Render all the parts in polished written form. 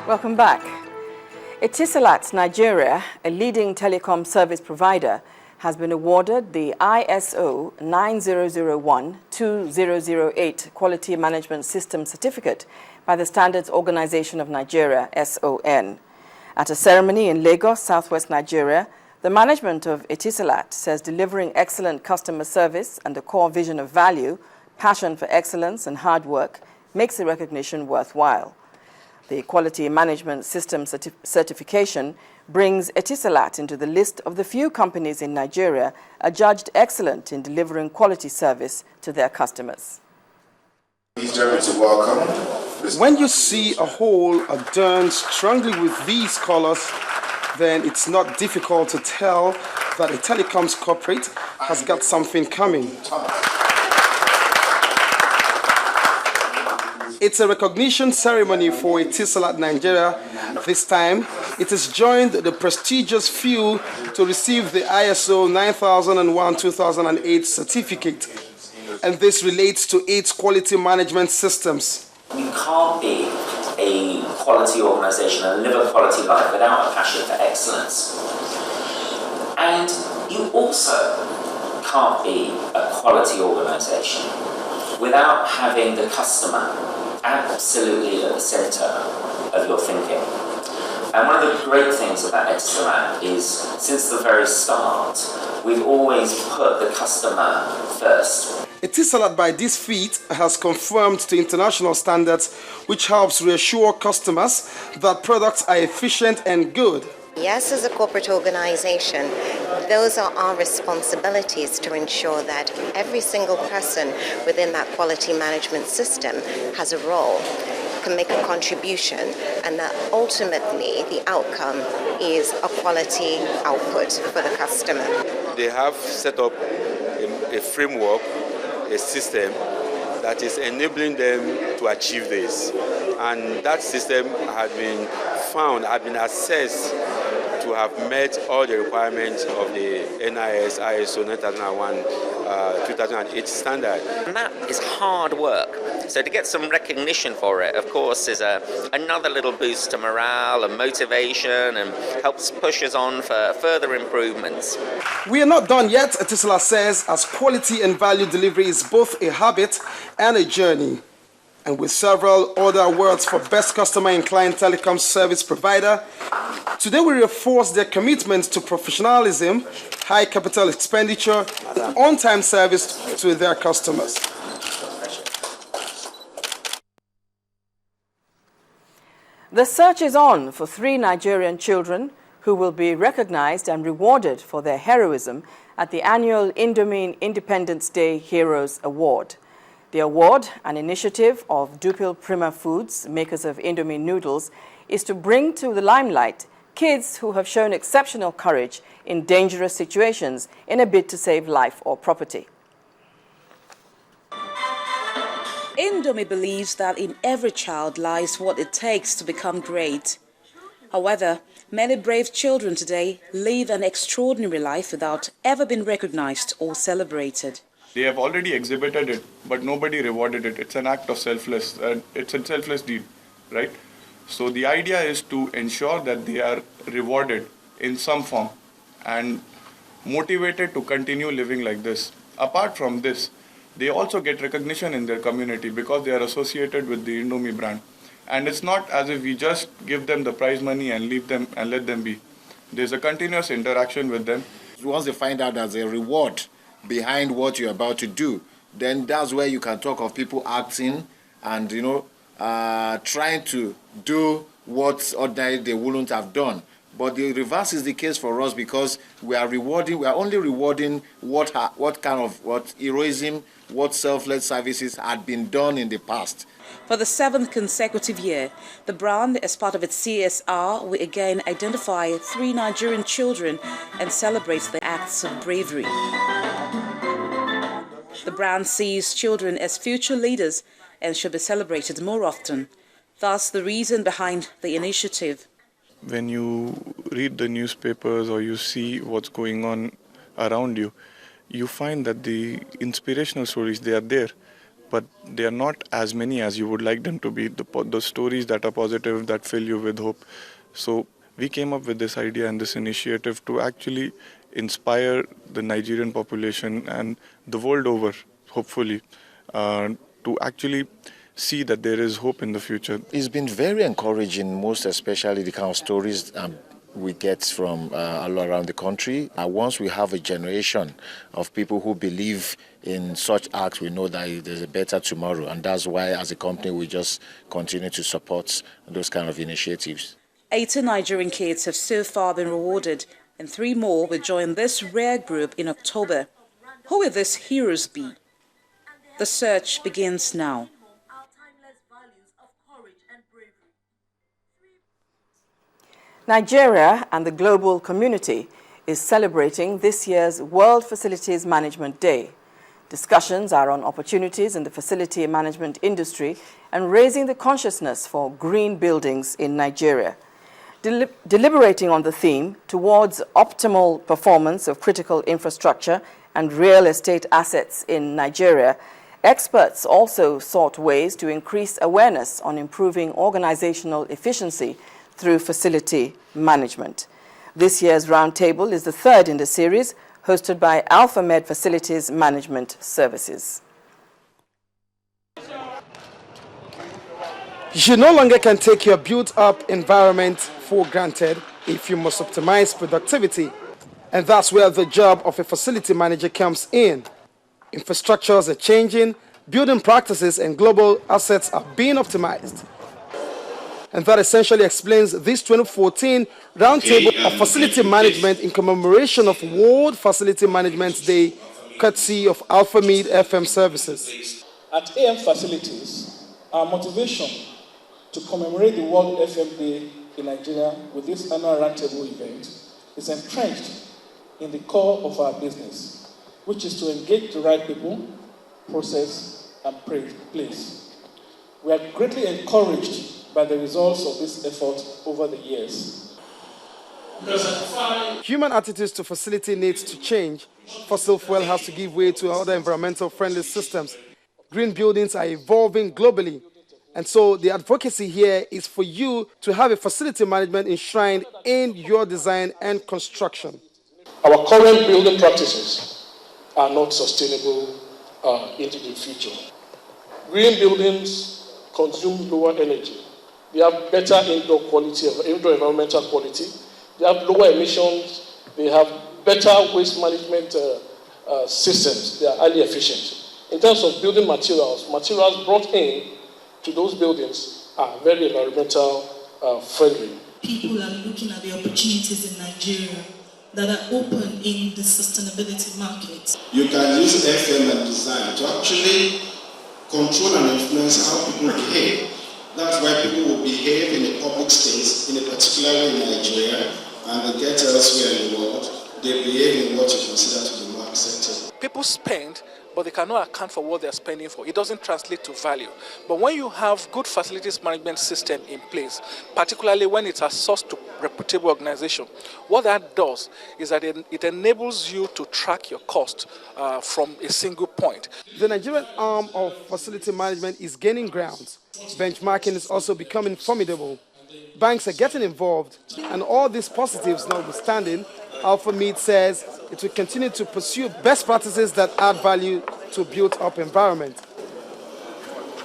Welcome back. Etisalat Nigeria, a leading telecom service provider, has been awarded the ISO 9001-2008 Quality Management System Certificate by the Standards Organization of Nigeria, SON. At a ceremony in Lagos, southwest Nigeria, the management of Etisalat says delivering excellent customer service and the core vision of value, passion for excellence and hard work makes the recognition worthwhile. The Quality Management System certification brings Etisalat into the list of the few companies in Nigeria adjudged excellent in delivering quality service to their customers. These gentlemen to welcome. When you see a hole adorned strongly with these colors, then it's not difficult to tell that a telecoms corporate has got something coming. It's a recognition ceremony for Etisalat Nigeria. This time, it has joined the prestigious few to receive the ISO 9001-2008 certificate. And this relates to 8 quality management systems. You can't be a quality organisation and live a quality life without a passion for excellence. And you also can't be a quality organisation without having the customer absolutely at the centre of your thinking. And one of the great things about Etisalat is, since the very start, we've always put the customer first. Etisalat by this feat has conformed to international standards, which helps reassure customers that products are efficient and good. Yes, as a corporate organization, those are our responsibilities to ensure that every single person within that quality management system has a role, can make a contribution, and that ultimately the outcome is a quality output for the customer. They have set up a framework, a system that is enabling them to achieve this. And that system had been assessed to have met all the requirements of the NIS ISO 9001-2008 standard. And that is hard work. So to get some recognition for it, of course, is another little boost to morale and motivation and helps push us on for further improvements. We are not done yet, Etisalat says, as quality and value delivery is both a habit and a journey. And with several other awards for Best Customer Inclined Telecom Service Provider, today we reinforce their commitment to professionalism, high capital expenditure, and on-time service to their customers. The search is on for 3 Nigerian children who will be recognized and rewarded for their heroism at the annual Indomie Independence Day Heroes Award. The award, an initiative of Dupil Prima Foods, makers of Indomie noodles, is to bring to the limelight kids who have shown exceptional courage in dangerous situations in a bid to save life or property. Indomie believes that in every child lies what it takes to become great. However, many brave children today live an extraordinary life without ever being recognized or celebrated. They have already exhibited it, but nobody rewarded it. It's an act of selfless, it's a selfless deed, right? So the idea is to ensure that they are rewarded in some form and motivated to continue living like this. Apart from this, they also get recognition in their community because they are associated with the Indomie brand. And it's not as if we just give them the prize money and leave them and let them be. There's a continuous interaction with them. Once they find out there's a reward behind what you're about to do, then that's where you can talk of people acting and, trying to do what ordinarily they wouldn't have done. But the reverse is the case for us because we are only rewarding what heroism, what selfless services had been done in the past. For the 7th consecutive year, the brand, as part of its CSR, will again identify 3 Nigerian children and celebrate their acts of bravery. The brand sees children as future leaders and should be celebrated more often. Thus, the reason behind the initiative. When you read the newspapers or you see what's going on around you, you find that the inspirational stories, they are there. but they are not as many as you would like them to be. The stories that are positive, that fill you with hope. So we came up with this idea and this initiative to actually inspire the Nigerian population and the world over, hopefully, to actually see that there is hope in the future. It's been very encouraging, most especially the kind of stories we get from all around the country. Once we have a generation of people who believe in such acts, we know that there's a better tomorrow. And that's why, as a company, we just continue to support those kind of initiatives. 18 Nigerian kids have so far been rewarded, and 3 more will join this rare group in October. Who will these heroes be? The search begins now. Nigeria and the global community is celebrating this year's World Facilities Management Day. Discussions are on opportunities in the facility management industry and raising the consciousness for green buildings in Nigeria. Deliberating on the theme towards optimal performance of critical infrastructure and real estate assets in Nigeria, experts also sought ways to increase awareness on improving organizational efficiency through facility management. This year's roundtable is the 3rd in the series, hosted by AlphaMed Facilities Management Services. You no longer can take your built-up environment for granted if you must optimize productivity. And that's where the job of a facility manager comes in. Infrastructures are changing, building practices and global assets are being optimized. And that essentially explains this 2014 Roundtable of Facility Management in commemoration of World Facility Management Day, courtesy of AlphaMed FM Services. At AM Facilities, our motivation to commemorate the World FM Day in Nigeria with this annual roundtable event is entrenched in the core of our business, which is to engage the right people, process, and place. We are greatly encouraged by the results of this effort over the years. Human attitudes to facility needs to change. Fossil fuel has to give way to other environmental friendly systems. Green buildings are evolving globally. And so the advocacy here is for you to have a facility management enshrined in your design and construction. Our current building practices are not sustainable into the future. Green buildings consume lower energy. They have better indoor environmental quality. They have lower emissions. They have better waste management systems. They are highly efficient. In terms of building materials brought in to those buildings are very environmental friendly. People are looking at the opportunities in Nigeria that are open in the sustainability market. You can use FM and design to actually control and influence how people behave. That's why people will behave in a public space, in a particular way in Nigeria, and they get elsewhere in the world. They behave in what you consider to be market sector. People spend, but they cannot account for what they're spending for. It doesn't translate to value. But when you have good facilities management system in place, particularly when it's outsourced to reputable organization, what that does is that it enables you to track your cost from a single point. The Nigerian arm of facility management is gaining ground. Benchmarking is also becoming formidable. Banks are getting involved, and all these positives notwithstanding, AlphaMed says it will continue to pursue best practices that add value to a built-up environment.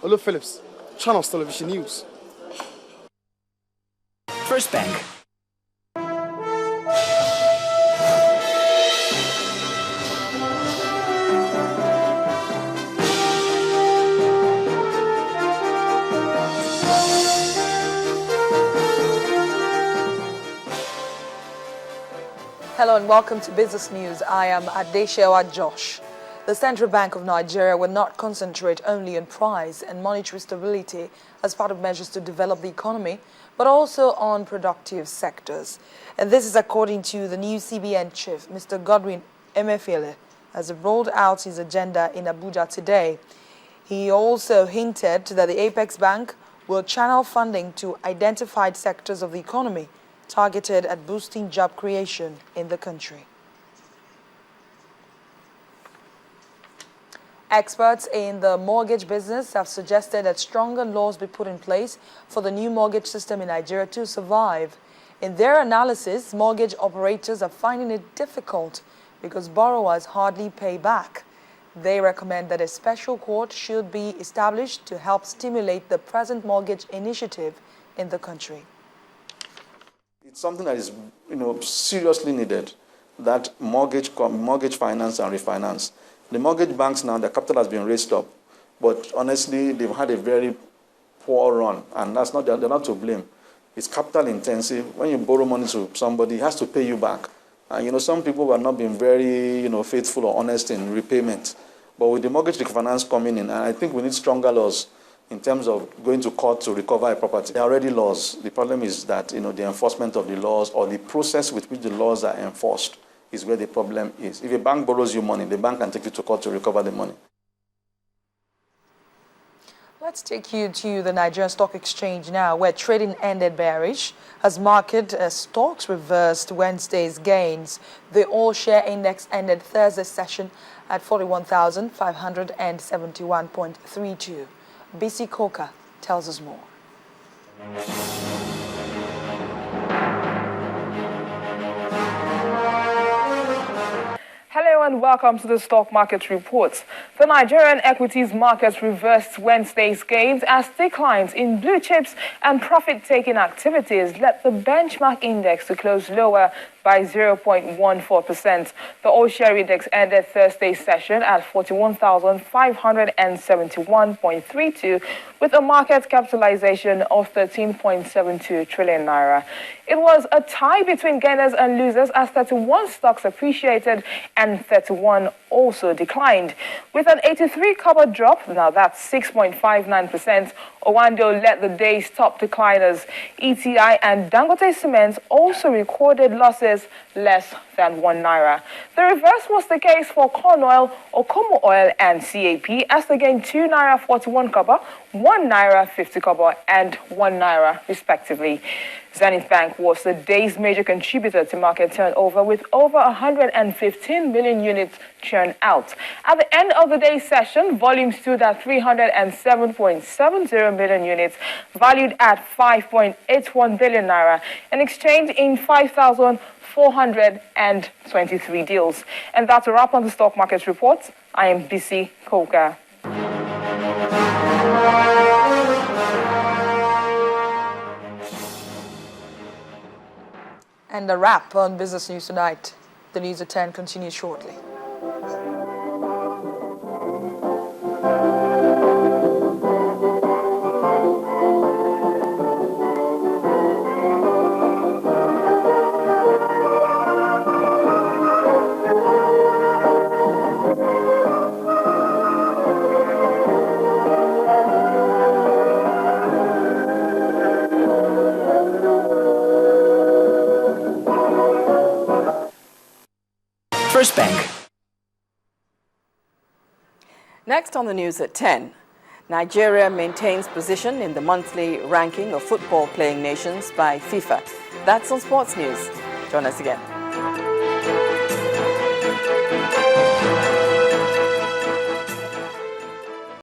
Olu Phillips, Channels Television News. First Bank. Hello and welcome to Business News. I am Adeshewa Josh. The Central Bank of Nigeria will not concentrate only on price and monetary stability as part of measures to develop the economy, but also on productive sectors. And this is according to the new CBN chief, Mr. Godwin Emefiele, as he rolled out his agenda in Abuja today. He also hinted that the Apex Bank will channel funding to identified sectors of the economy targeted at boosting job creation in the country. Experts in the mortgage business have suggested that stronger laws be put in place for the new mortgage system in Nigeria to survive. In their analysis, mortgage operators are finding it difficult because borrowers hardly pay back. They recommend that a special court should be established to help stimulate the present mortgage initiative in the country. It's something that is, seriously needed, that mortgage finance and refinance. The mortgage banks now, their capital has been raised up, but honestly, they've had a very poor run, and they're not to blame. It's capital intensive. When you borrow money to somebody, he has to pay you back. And some people have not been very, faithful or honest in repayment. But with the mortgage refinance coming in, and I think we need stronger laws in terms of going to court to recover a property. There are already laws. The problem is that, the enforcement of the laws or the process with which the laws are enforced is where the problem is. If a bank borrows you money, the bank can take you to court to recover the money. Let's take you to the Nigerian Stock Exchange now, where trading ended bearish as market stocks reversed Wednesday's gains. The all-share index ended Thursday's session at 41,571.32. BC Coca tells us more. Hello and welcome to the Stock Market Reports. The Nigerian equities markets reversed Wednesday's gains as declines in blue chips and profit-taking activities led the benchmark index to close lower by 0.14%. The all-share index ended Thursday's session at 41,571.32 with a market capitalization of 13.72 trillion naira. It was a tie between gainers and losers as 31 stocks appreciated and 31 also declined. With an 83 kobo drop, now that's 6.59%, Owando led the day's top decliners. ETI and Dangote Cement also recorded losses less than 1 naira. The reverse was the case for corn oil, Okomo oil and CAP as they gained 2 naira 41 kobo, 1 naira 50 kobo and 1 naira respectively. Zenith Bank was the day's major contributor to market turnover with over 115 million units churned out. At the end of the day's session, volume stood at 307.70 million units, valued at 5.81 billion naira, and exchanged in 5,423 deals. And that's a wrap on the stock market report. I am BC Coca. And a wrap on Business News Tonight. The news at 10 continues shortly. First Bank. Next on the news at 10, Nigeria maintains position in the monthly ranking of football playing nations by FIFA. That's on Sports News. Join us again.